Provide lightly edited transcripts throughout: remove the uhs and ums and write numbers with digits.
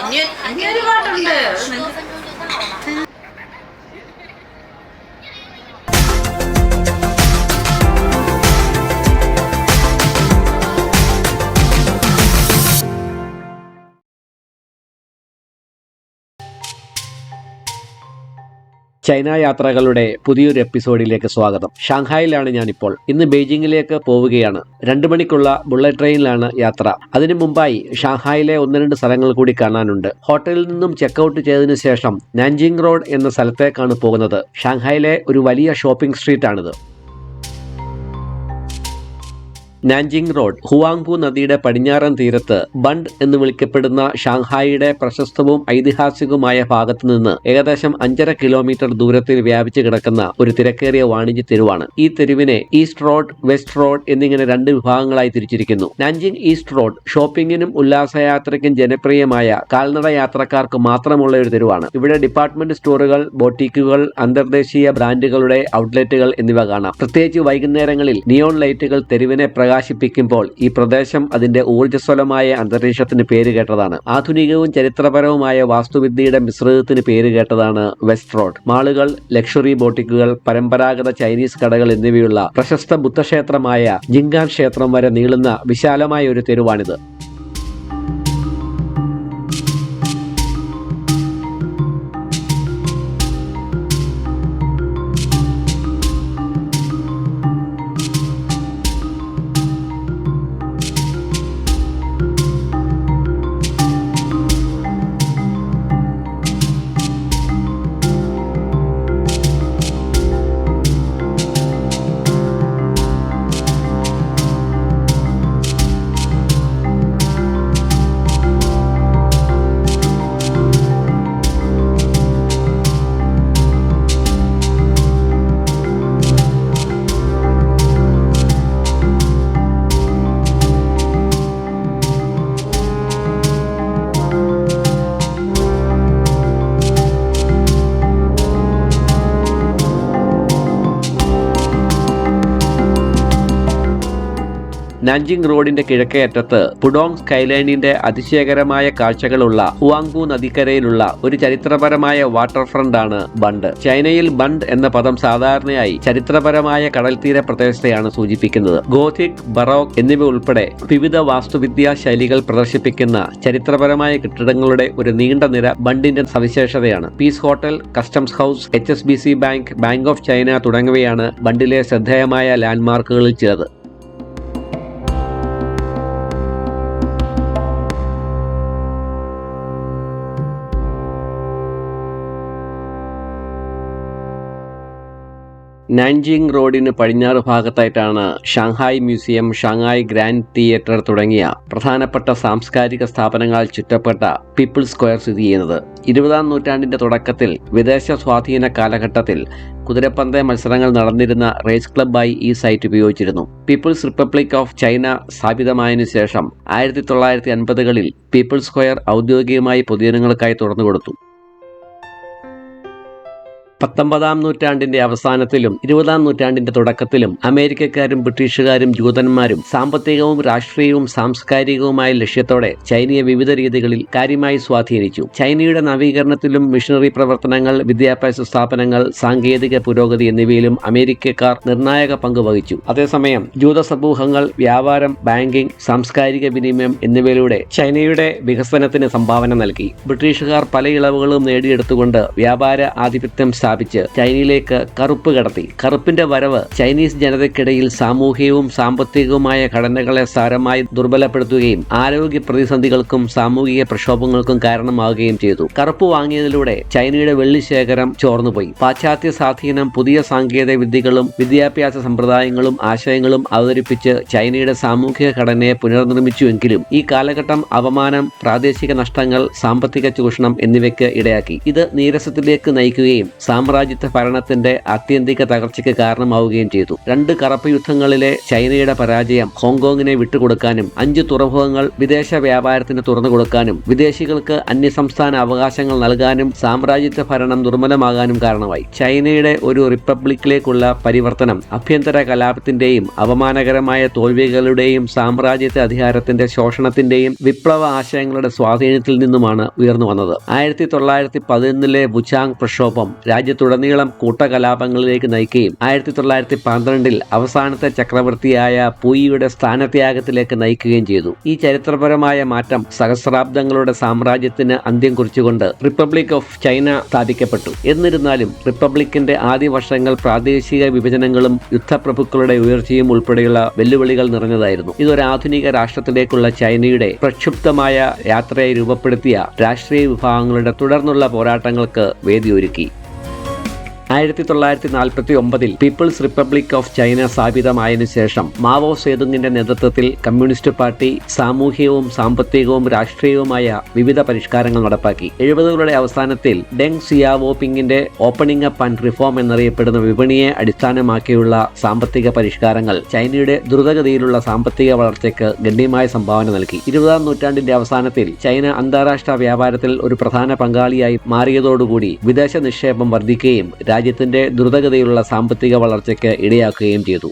ഇനി ഒരു പാട്ടുണ്ട്. ചൈന യാത്രകളുടെ പുതിയൊരു എപ്പിസോഡിലേക്ക് സ്വാഗതം. ഷാങ്ഹായിലാണ് ഞാനിപ്പോൾ. ഇന്ന് ബെയ്ജിങ്ങിലേക്ക് പോവുകയാണ്. 2 മണിക്കുള്ള ബുള്ളറ്റ് ട്രെയിനിലാണ് യാത്ര. അതിനു മുമ്പായി ഷാങ്ഹായിലെ 1-2 സ്ഥലങ്ങൾ കൂടി കാണാനുണ്ട്. ഹോട്ടലിൽ നിന്നും ചെക്കൗട്ട് ചെയ്തതിനു ശേഷം നാൻജിങ് റോഡ് എന്ന സ്ഥലത്തേക്കാണ് പോകുന്നത്. ഷാങ്ഹായിലെ ഒരു വലിയ ഷോപ്പിംഗ് സ്ട്രീറ്റാണിത്. നാൻജിങ് റോഡ് ഹുവാങ്പു നദിയുടെ പടിഞ്ഞാറൻ തീരത്ത് ബണ്ട് എന്ന് വിളിക്കപ്പെടുന്ന ഷാങ്ഹായിയുടെ പ്രശസ്തവും ഐതിഹാസികവുമായ ഭാഗത്തു നിന്ന് ഏകദേശം 5.5 കിലോമീറ്റർ ദൂരത്തിൽ വ്യാപിച്ചു കിടക്കുന്ന ഒരു തിരക്കേറിയ വാണിജ്യ തെരുവാണ്. ഈ തെരുവിനെ ഈസ്റ്റ് റോഡ്, വെസ്റ്റ് റോഡ് എന്നിങ്ങനെ 2 വിഭാഗങ്ങളായി തിരിച്ചിരിക്കുന്നു. നാൻജിങ് ഈസ്റ്റ് റോഡ് ഷോപ്പിങ്ങിനും ഉല്ലാസയാത്രയ്ക്കും ജനപ്രിയമായ കാൽനട യാത്രക്കാർക്ക് മാത്രമുള്ള ഒരു തെരുവാണ്. ഇവിടെ ഡിപ്പാർട്ട്മെന്റ് സ്റ്റോറുകൾ, ബോട്ടിക്കുകൾ, അന്തർദേശീയ ബ്രാൻഡുകളുടെ ഔട്ട്ലെറ്റുകൾ എന്നിവ കാണാം. പ്രത്യേകിച്ച് വൈകുന്നേരങ്ങളിൽ നിയോൺ ലൈറ്റുകൾ തെരുവിനെ പ്രകാശിപ്പിക്കുമ്പോൾ ഈ പ്രദേശം അതിന്റെ ഊർജ്ജസ്വലമായ അന്തരീക്ഷത്തിന് പേരുകേട്ടതാണ്. ആധുനികവും ചരിത്രപരവുമായ വാസ്തുവിദ്യയുടെ മിശ്രിതത്തിന് പേരുകേട്ടതാണ് വെസ്റ്റ് റോഡ്. മാളുകൾ, ലക്ഷറി ബോട്ടിക്കുകൾ, പരമ്പരാഗത ചൈനീസ് കടകൾ എന്നിവയുള്ള പ്രശസ്ത ബുദ്ധക്ഷേത്രമായ ജിങ്കാൻ ക്ഷേത്രം വരെ നീളുന്ന വിശാലമായ ഒരു തെരുവാണിത്. നാൻജിങ് റോഡിന്റെ കിഴക്കേ അറ്റത്ത് പുഡോങ് സ്കൈലൈനിന്റെ അതിശയകരമായ കാഴ്ചകളുള്ള ഹുവാങ്പു നദിക്കരയിലുള്ള ഒരു ചരിത്രപരമായ വാട്ടർ ഫ്രണ്ടാണ് ബണ്ട്. ചൈനയിൽ ബണ്ട് എന്ന പദം സാധാരണയായി ചരിത്രപരമായ കടൽത്തീര പ്രദേശത്തെയാണ് സൂചിപ്പിക്കുന്നത്. ഗോഥിക്, ബറോക്ക് എന്നിവ ഉൾപ്പെടെ വിവിധ വാസ്തുവിദ്യാ ശൈലികൾ പ്രദർശിപ്പിക്കുന്ന ചരിത്രപരമായ കെട്ടിടങ്ങളുടെ ഒരു നീണ്ട നിര ബണ്ടിന്റെ സവിശേഷതയാണ്. Peace hotel, customs house, HSBC bank, bank of China തുടങ്ങിയവയാണ് ബണ്ടിലെ ശ്രദ്ധേയമായ ലാൻഡ്മാർക്കുകളിൽ ചിലത്. നാൻജിങ് റോഡിന് പടിഞ്ഞാറ് ഭാഗത്തായിട്ടാണ് Shanghai museum, Shanghai grand theatre തുടങ്ങിയ പ്രധാനപ്പെട്ട സാംസ്കാരിക സ്ഥാപനങ്ങളാൽ ചുറ്റപ്പെട്ട പീപ്പിൾസ് സ്ക്വയർ സ്ഥിതി ചെയ്യുന്നത്. 20-ാം നൂറ്റാണ്ടിന്റെ തുടക്കത്തിൽ വിദേശ സ്വാധീന കാലഘട്ടത്തിൽ കുതിരപ്പന്തയ മത്സരങ്ങൾ നടന്നിരുന്ന റേസ് ക്ലബ്ബായി ഈ സൈറ്റ് ഉപയോഗിച്ചിരുന്നു. പീപ്പിൾസ് റിപ്പബ്ലിക് ഓഫ് ചൈന സ്ഥാപിതമായതിനു ശേഷം 1950-കളിൽ പീപ്പിൾസ് സ്ക്വയർ ഔദ്യോഗികമായി പൊതുജനങ്ങൾക്കായി തുറന്നുകൊടുത്തു. 19-ാം നൂറ്റാണ്ടിന്റെ അവസാനത്തിലും 20-ാം നൂറ്റാണ്ടിന്റെ തുടക്കത്തിലും അമേരിക്കക്കാരും ബ്രിട്ടീഷുകാരും ജൂതന്മാരും സാമ്പത്തികവും രാഷ്ട്രീയവും സാംസ്കാരികവുമായ ലക്ഷ്യത്തോടെ ചൈനയെ വിവിധ രീതികളിൽ കാര്യമായി സ്വാധീനിച്ചു. ചൈനയുടെ നവീകരണത്തിലും മിഷണറി പ്രവർത്തനങ്ങൾ, വിദ്യാഭ്യാസ സ്ഥാപനങ്ങൾ, സാങ്കേതിക പുരോഗതി എന്നിവയിലും അമേരിക്കക്കാർ നിർണായക പങ്ക് വഹിച്ചു. അതേസമയം ജൂത സമൂഹങ്ങൾ വ്യാപാരം, ബാങ്കിംഗ്, സാംസ്കാരിക വിനിമയം എന്നിവയിലൂടെ ചൈനയുടെ വികസനത്തിന് സംഭാവന നൽകി. ബ്രിട്ടീഷുകാർ പല ഇളവുകളും നേടിയെടുത്തുകൊണ്ട് വ്യാപാര ആധിപത്യം സ്ഥാപിച്ച് ചൈനയിലേക്ക് കറുപ്പ് കടത്തി. കറുപ്പിന്റെ വരവ് ചൈനീസ് ജനതയ്ക്കിടയിൽ സാമൂഹികവും സാമ്പത്തികവുമായ ഘടനകളെ സാരമായി ദുർബലപ്പെടുത്തുകയും ആരോഗ്യ പ്രതിസന്ധികൾക്കും സാമൂഹിക പ്രക്ഷോഭങ്ങൾക്കും കാരണമാവുകയും ചെയ്തു. കറുപ്പ് വാങ്ങിയതിലൂടെ ചൈനയുടെ വെള്ളി ശേഖരം ചോർന്നുപോയി. പാശ്ചാത്യ സ്വാധീനം പുതിയ സാങ്കേതിക വിദ്യകളും വിദ്യാഭ്യാസ സമ്പ്രദായങ്ങളും ആശയങ്ങളും അവതരിപ്പിച്ച് ചൈനയുടെ സാമൂഹിക ഘടനയെ പുനർനിർമ്മിച്ചുവെങ്കിലും ഈ കാലഘട്ടം അപമാനം, പ്രാദേശിക നഷ്ടങ്ങൾ, സാമ്പത്തിക ചൂഷണം എന്നിവയ്ക്ക് ഇടയാക്കി. ഇത് നീരസത്തിലേക്ക് നയിക്കുകയും സാമ്രാജ്യത്വ ഭരണത്തിന്റെ ആത്യന്തിക തകർച്ചയ്ക്ക് കാരണമാവുകയും ചെയ്തു. 2 കറുപ്പ് യുദ്ധങ്ങളിലെ ചൈനയുടെ പരാജയം ഹോങ്കോങ്ങിനെ വിട്ടുകൊടുക്കാനും 5 തുറമുഖങ്ങൾ വിദേശ വ്യാപാരത്തിന് തുറന്നു കൊടുക്കാനും വിദേശികൾക്ക് അന്യസംസ്ഥാന അവകാശങ്ങൾ നൽകാനും സാമ്രാജ്യത്വ ഭരണം ദുർബലമാകാനും കാരണമായി. ചൈനയുടെ ഒരു റിപ്പബ്ലിക്കിലേക്കുള്ള പരിവർത്തനം ആഭ്യന്തര കലാപത്തിന്റെയും അപമാനകരമായ തോൽവികളുടെയും സാമ്രാജ്യത്വ അധികാരത്തിന്റെ ശോഷണത്തിന്റെയും വിപ്ലവ ആശയങ്ങളുടെ സ്വാധീനത്തിൽ നിന്നുമാണ് ഉയർന്നു വന്നത്. 1911 വുചാങ് പ്രക്ഷോഭം രാജ്യത്തുടനീളം കൂട്ടകലാപങ്ങളിലേക്ക് നയിക്കുകയും 1912 അവസാനത്തെ ചക്രവർത്തിയായ പൂയിയുടെ സ്ഥാനത്യാഗത്തിലേക്ക് നയിക്കുകയും ചെയ്തു. ഈ ചരിത്രപരമായ മാറ്റം സഹസ്രാബ്ദങ്ങളുടെ സാമ്രാജ്യത്തിന് അന്ത്യം കുറിച്ചുകൊണ്ട് റിപ്പബ്ലിക് ഓഫ് ചൈന സ്ഥാപിക്കപ്പെട്ടു. എന്നിരുന്നാലും റിപ്പബ്ലിക്കിന്റെ ആദ്യ വർഷങ്ങൾ പ്രാദേശിക വിഭജനങ്ങളും യുദ്ധപ്രഭുക്കളുടെ ഉയർച്ചയും ഉൾപ്പെടെയുള്ള വെല്ലുവിളികൾ നിറഞ്ഞതായിരുന്നു. ഇതൊരു ആധുനിക രാഷ്ട്രത്തിലേക്കുള്ള ചൈനയുടെ പ്രക്ഷുബ്ധമായ യാത്രയെ രൂപപ്പെടുത്തിയ രാഷ്ട്രീയ വിഭാഗങ്ങളുടെ തുടർന്നുള്ള പോരാട്ടങ്ങൾക്ക് വേദിയൊരുക്കി. 1949 പീപ്പിൾസ് റിപ്പബ്ലിക് ഓഫ് ചൈന സ്ഥാപിതമായതിനു ശേഷം മാവോ സേതുങ്ങിന്റെ നേതൃത്വത്തിൽ കമ്മ്യൂണിസ്റ്റ് പാർട്ടി സാമൂഹികവും സാമ്പത്തികവും രാഷ്ട്രീയവുമായ വിവിധ പരിഷ്കാരങ്ങൾ നടപ്പാക്കി. 70കളുടെ അവസാനത്തിൽ ഡെങ് സിയാവോപിങ്ങിന്റെ ഓപ്പണിംഗ് അപ്പ് ആൻഡ് റിഫോം എന്നറിയപ്പെടുന്ന വിപണിയെ അടിസ്ഥാനമാക്കിയുള്ള സാമ്പത്തിക പരിഷ്കാരങ്ങൾ ചൈനയുടെ ദ്രുതഗതിയിലുള്ള സാമ്പത്തിക വളർച്ചയ്ക്ക് ഗണ്യമായ സംഭാവന നൽകി. 20ാം നൂറ്റാണ്ടിന്റെ അവസാനത്തിൽ ചൈന അന്താരാഷ്ട്ര വ്യാപാരത്തിൽ ഒരു പ്രധാന പങ്കാളിയായി മാറിയതോടുകൂടി വിദേശ നിക്ഷേപം വർദ്ധിക്കുകയും രാജ്യത്തിന്റെ ദ്രുതഗതിയിലുള്ള സാമ്പത്തിക വളർച്ചയ്ക്ക് ഇടയാക്കുകയും ചെയ്തു.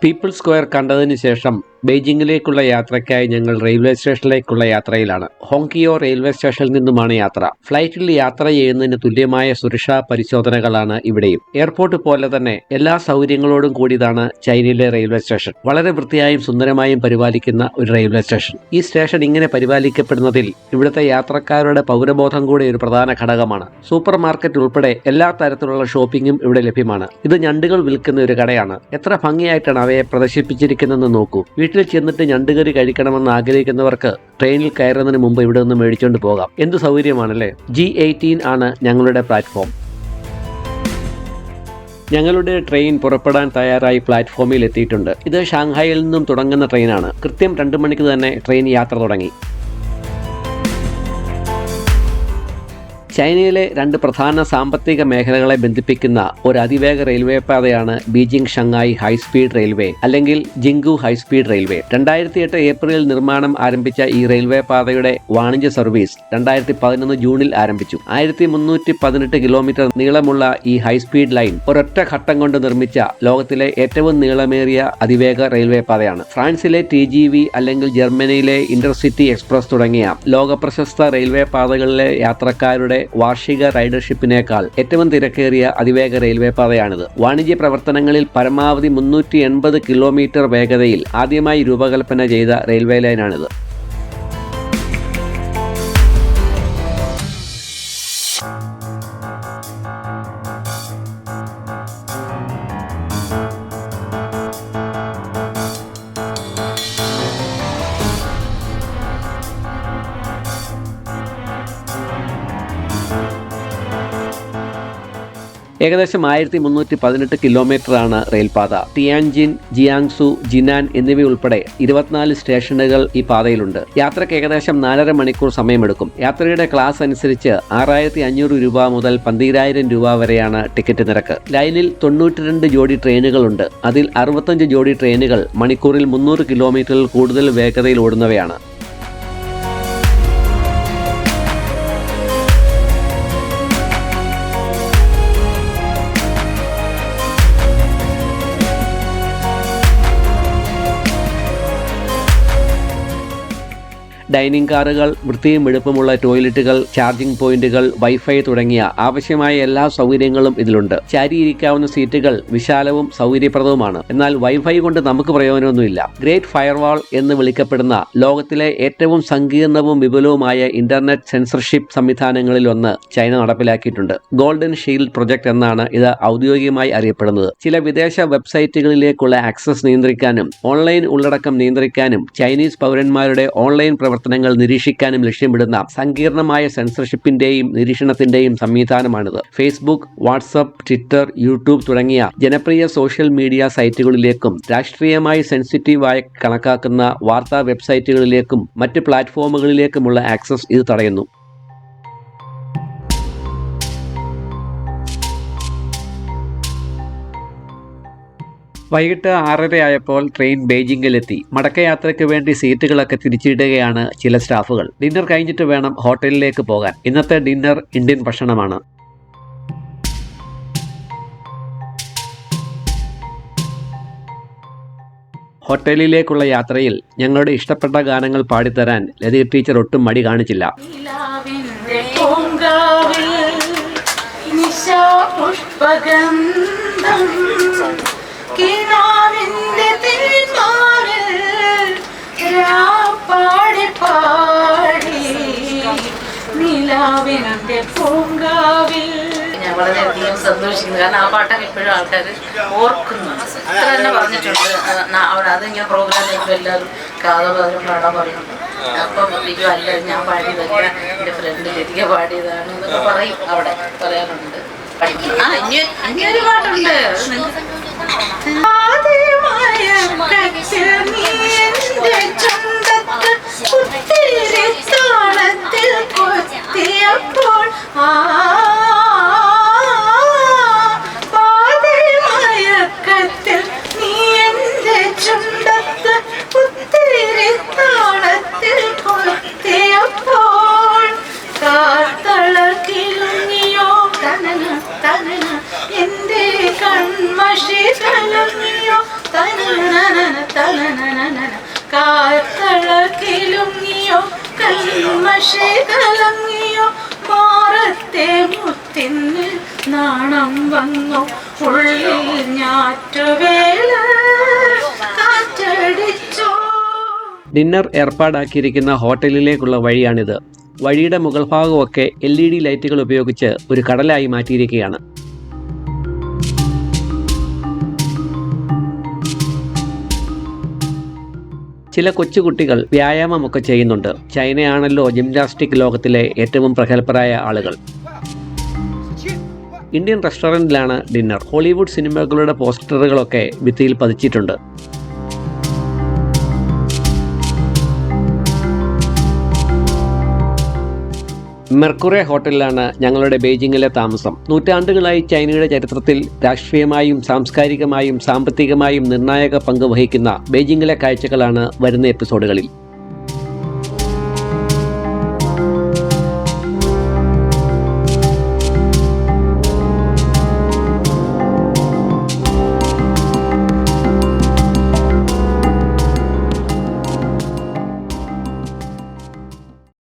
പീപ്പിൾ സ്ക്വയർ കണ്ടതിന് ശേഷം ബെയ്ജിങ്ങിലേക്കുള്ള യാത്രയ്ക്കായി ഞങ്ങൾ റെയിൽവേ സ്റ്റേഷനിലേക്കുള്ള യാത്രയിലാണ്. ഹോങ്കിയോ റെയിൽവേ സ്റ്റേഷനിൽ നിന്നുമാണ് യാത്ര. ഫ്ലൈറ്റിൽ യാത്ര ചെയ്യുന്നതിന് തുല്യമായ സുരക്ഷാ പരിശോധനകളാണ് ഇവിടെയും. എയർപോർട്ട് പോലെ തന്നെ എല്ലാ സൗകര്യങ്ങളോടും കൂടിയതാണ് ചൈനയിലെ റെയിൽവേ സ്റ്റേഷൻ. വളരെ വൃത്തിയായും സുന്ദരമായും പരിപാലിക്കുന്ന ഒരു റെയിൽവേ സ്റ്റേഷൻ. ഈ സ്റ്റേഷൻ ഇങ്ങനെ പരിപാലിക്കപ്പെടുന്നതിൽ ഇവിടുത്തെ യാത്രക്കാരുടെ പൗരബോധം കൂടി ഒരു പ്രധാന ഘടകമാണ്. സൂപ്പർ മാർക്കറ്റ് ഉൾപ്പെടെ എല്ലാ തരത്തിലുള്ള ഷോപ്പിംഗും ഇവിടെ ലഭ്യമാണ്. ഇത് ഞണ്ടുകൾ വിൽക്കുന്ന ഒരു കടയാണ്. എത്ര ഭംഗിയായിട്ടാണ് അവയെ പ്രദർശിപ്പിച്ചിരിക്കുന്നതെന്ന് നോക്കൂ. വീട്ടിൽ ചെന്നിട്ട് ഞണ്ടുകറി കഴിക്കണമെന്ന് ആഗ്രഹിക്കുന്നവർക്ക് ട്രെയിനിൽ കയറുന്നതിന് മുമ്പ് ഇവിടെ നിന്ന് മേടിച്ചുകൊണ്ട് പോകാം. എന്ത് സൗകര്യമാണല്ലേ. G18 ആണ് ഞങ്ങളുടെ പ്ലാറ്റ്ഫോം. ഞങ്ങളുടെ ട്രെയിൻ പുറപ്പെടാൻ തയ്യാറായി പ്ലാറ്റ്ഫോമിൽ എത്തിയിട്ടുണ്ട്. ഇത് ഷാങ്ഹായിൽ നിന്നും തുടങ്ങുന്ന ട്രെയിനാണ്. കൃത്യം 2 മണിക്ക് തന്നെ ട്രെയിൻ യാത്ര തുടങ്ങി. ചൈനയിലെ 2 പ്രധാന സാമ്പത്തിക മേഖലകളെ ബന്ധിപ്പിക്കുന്ന ഒരു അതിവേഗ റെയിൽവേ പാതയാണ് ബീജിംഗ് ഷങ്ങായ് ഹൈസ്പീഡ് റെയിൽവേ അല്ലെങ്കിൽ ജിങ്കു ഹൈസ്പീഡ് റെയിൽവേ. 2008 ഏപ്രിലിൽ നിർമ്മാണം ആരംഭിച്ച ഈ റെയിൽവേ പാതയുടെ വാണിജ്യ സർവീസ് 2011 ജൂണിൽ ആരംഭിച്ചു. 1318 കിലോമീറ്റർ നീളമുള്ള ഈ ഹൈസ്പീഡ് ലൈൻ ഒരൊറ്റ ഘട്ടം കൊണ്ട് നിർമ്മിച്ച ലോകത്തിലെ ഏറ്റവും നീളമേറിയ അതിവേഗ റെയിൽവേ പാതയാണ്. ഫ്രാൻസിലെ TGV അല്ലെങ്കിൽ ജർമ്മനിയിലെ ഇന്റർസിറ്റി എക്സ്പ്രസ് തുടങ്ങിയ ലോകപ്രശസ്ത റെയിൽവേ പാതകളിലെ യാത്രക്കാരുടെ വാർഷിക റൈഡർഷിപ്പിനേക്കാൾ ഏറ്റവും തിരക്കേറിയ അതിവേഗ റെയിൽവേ പാതയാണിത്. വാണിജ്യ പ്രവർത്തനങ്ങളിൽ പരമാവധി 380 കിലോമീറ്റർ വേഗതയിൽ ആദ്യമായി രൂപകൽപ്പന ചെയ്ത റെയിൽവേ ലൈനാണിത്. ഏകദേശം 1318 കിലോമീറ്ററാണ് റെയിൽപാത. ടിയാൻജിൻ, ജിയാങ്സു, ജിനാൻ എന്നിവയുൾപ്പെടെ 24 സ്റ്റേഷനുകൾ ഈ പാതയിലുണ്ട്. യാത്രയ്ക്ക് ഏകദേശം 4.5 മണിക്കൂർ സമയമെടുക്കും. യാത്രയുടെ ക്ലാസ് അനുസരിച്ച് 6500 രൂപ മുതൽ 12000 രൂപ വരെയാണ് ടിക്കറ്റ് നിരക്ക്. ലൈനിൽ 92 ജോഡി ട്രെയിനുകളുണ്ട്. അതിൽ 65 ജോഡി ട്രെയിനുകൾ മണിക്കൂറിൽ 300 കിലോമീറ്ററിൽ കൂടുതൽ വേഗതയിൽ ഓടുന്നവയാണ്. ഡൈനിങ് കാറുകൾ, വൃത്തിയും വെടുപ്പുമുള്ള ടോയ്ലറ്റുകൾ, ചാർജിംഗ് പോയിന്റുകൾ, വൈഫൈ തുടങ്ങിയ ആവശ്യമായ എല്ലാ സൗകര്യങ്ങളും ഇതിലുണ്ട്. ചാരിയിരിക്കാവുന്ന സീറ്റുകൾ വിശാലവും സൗകര്യപ്രദവുമാണ്. എന്നാൽ വൈഫൈ കൊണ്ട് നമുക്ക് പ്രയോജനമൊന്നുമില്ല. ഗ്രേറ്റ് ഫയർവാൾ എന്ന് വിളിക്കപ്പെടുന്ന ലോകത്തിലെ ഏറ്റവും സങ്കീർണവും വിപുലവുമായ ഇന്റർനെറ്റ് സെൻസർഷിപ്പ് സംവിധാനങ്ങളിൽ ഒന്ന് ചൈന നടപ്പിലാക്കിയിട്ടുണ്ട്. ഗോൾഡൻ ഷീൽഡ് പ്രൊജക്ട് എന്നാണ് ഇത് ഔദ്യോഗികമായി അറിയപ്പെടുന്നത്. ചില വിദേശ വെബ്സൈറ്റുകളിലേക്കുള്ള ആക്സസ് നിയന്ത്രിക്കാനും ഓൺലൈൻ ഉള്ളടക്കം നിയന്ത്രിക്കാനും ചൈനീസ് പൗരന്മാരുടെ ഓൺലൈൻ പ്രവർത്തനങ്ങൾ നിരീക്ഷിക്കാനും ലക്ഷ്യമിടുന്ന സങ്കീർണമായ സെൻസർഷിപ്പിന്റെയും നിരീക്ഷണത്തിന്റെയും സംവിധാനമാണിത്. ഫേസ്ബുക്ക്, വാട്സ്ആപ്പ്, ട്വിറ്റർ, യൂട്യൂബ് തുടങ്ങിയ ജനപ്രിയ സോഷ്യൽ മീഡിയ സൈറ്റുകളിലേക്കും രാഷ്ട്രീയമായി സെൻസിറ്റീവായി കണക്കാക്കുന്ന വാർത്താ വെബ്സൈറ്റുകളിലേക്കും മറ്റ് പ്ലാറ്റ്ഫോമുകളിലേക്കുമുള്ള ആക്സസ് ഇത് തടയുന്നു. വൈകിട്ട് 6:30 ആയപ്പോൾ ട്രെയിൻ ബെയ്ജിങ്ങിലെത്തി. മടക്കയാത്രയ്ക്ക് വേണ്ടി സീറ്റുകളൊക്കെ തിരിച്ചിടുകയാണ് ചില സ്റ്റാഫുകൾ. ഡിന്നർ കഴിഞ്ഞിട്ട് വേണം ഹോട്ടലിലേക്ക് പോകാൻ. ഇന്നത്തെ ഡിന്നർ ഇന്ത്യൻ ഭക്ഷണമാണ്. ഹോട്ടലിലേക്കുള്ള യാത്രയിൽ ഞങ്ങളുടെ ഇഷ്ടപ്പെട്ട ഗാനങ്ങൾ പാടിത്തരാൻ ലതിക ടീച്ചർ ഒട്ടും മടി കാണിച്ചില്ല. ഞാൻ വളരെയധികം സന്തോഷിക്കുന്നു. കാരണം ആ പാട്ടൊക്കെ ഇപ്പോഴും ആൾക്കാർ ഓർക്കുന്നു. ഇത്ര തന്നെ പറഞ്ഞിട്ടുണ്ട് അവിടെ. അതിങ്ങനെ പ്രോഗ്രാമിലേക്ക് എല്ലാവരും കാതോപകരം പാടാൻ പറയുന്നു. അപ്പം ഇത് അല്ല ഞാൻ പാടിയതല്ല, എൻ്റെ ഫ്രണ്ട് ലതിക പാടിയതാണ് എന്നൊക്കെ പറയും. അവിടെ പറയാറുണ്ട്. ഇനിയൊരു പാട്ടുണ്ട്. നാണം വന്നു ഉള്ളിൽ ഞാറ്റുവേല കാറ്റടിച്ചോ. ഡിന്നർ ഏർപ്പാടാക്കിയിരിക്കുന്ന ഹോട്ടലിലേക്കുള്ള വഴിയാണിത്. വഴിയുടെ മുകൾ ഭാഗമൊക്കെ LED ലൈറ്റുകൾ ഉപയോഗിച്ച് ഒരു കടലായി മാറ്റിയിരിക്കുകയാണ്. ചില കൊച്ചുകുട്ടികൾ വ്യായാമമൊക്കെ ചെയ്യുന്നുണ്ട്. ചൈനയാണല്ലോ ജിംനാസ്റ്റിക് ലോകത്തിലെ ഏറ്റവും പ്രഗത്ഭരായ ആളുകൾ. Indian റെസ്റ്റോറൻറ്റിലാണ് dinner. ഹോളിവുഡ് സിനിമകളുടെ പോസ്റ്ററുകളൊക്കെ ഭിത്തിയിൽ പതിച്ചിട്ടുണ്ട്. മെർക്കുറെ ഹോട്ടലിലാണ് ഞങ്ങളുടെ ബെയ്ജിങ്ങിലെ താമസം. നൂറ്റാണ്ടുകളായി ചൈനയുടെ ചരിത്രത്തിൽ രാഷ്ട്രീയമായും സാംസ്കാരികമായും സാമ്പത്തികമായും നിർണായക പങ്ക് വഹിക്കുന്ന ബെയ്ജിങ്ങിലെ കാഴ്ചകളാണ് വരുന്ന എപ്പിസോഡുകളിൽ.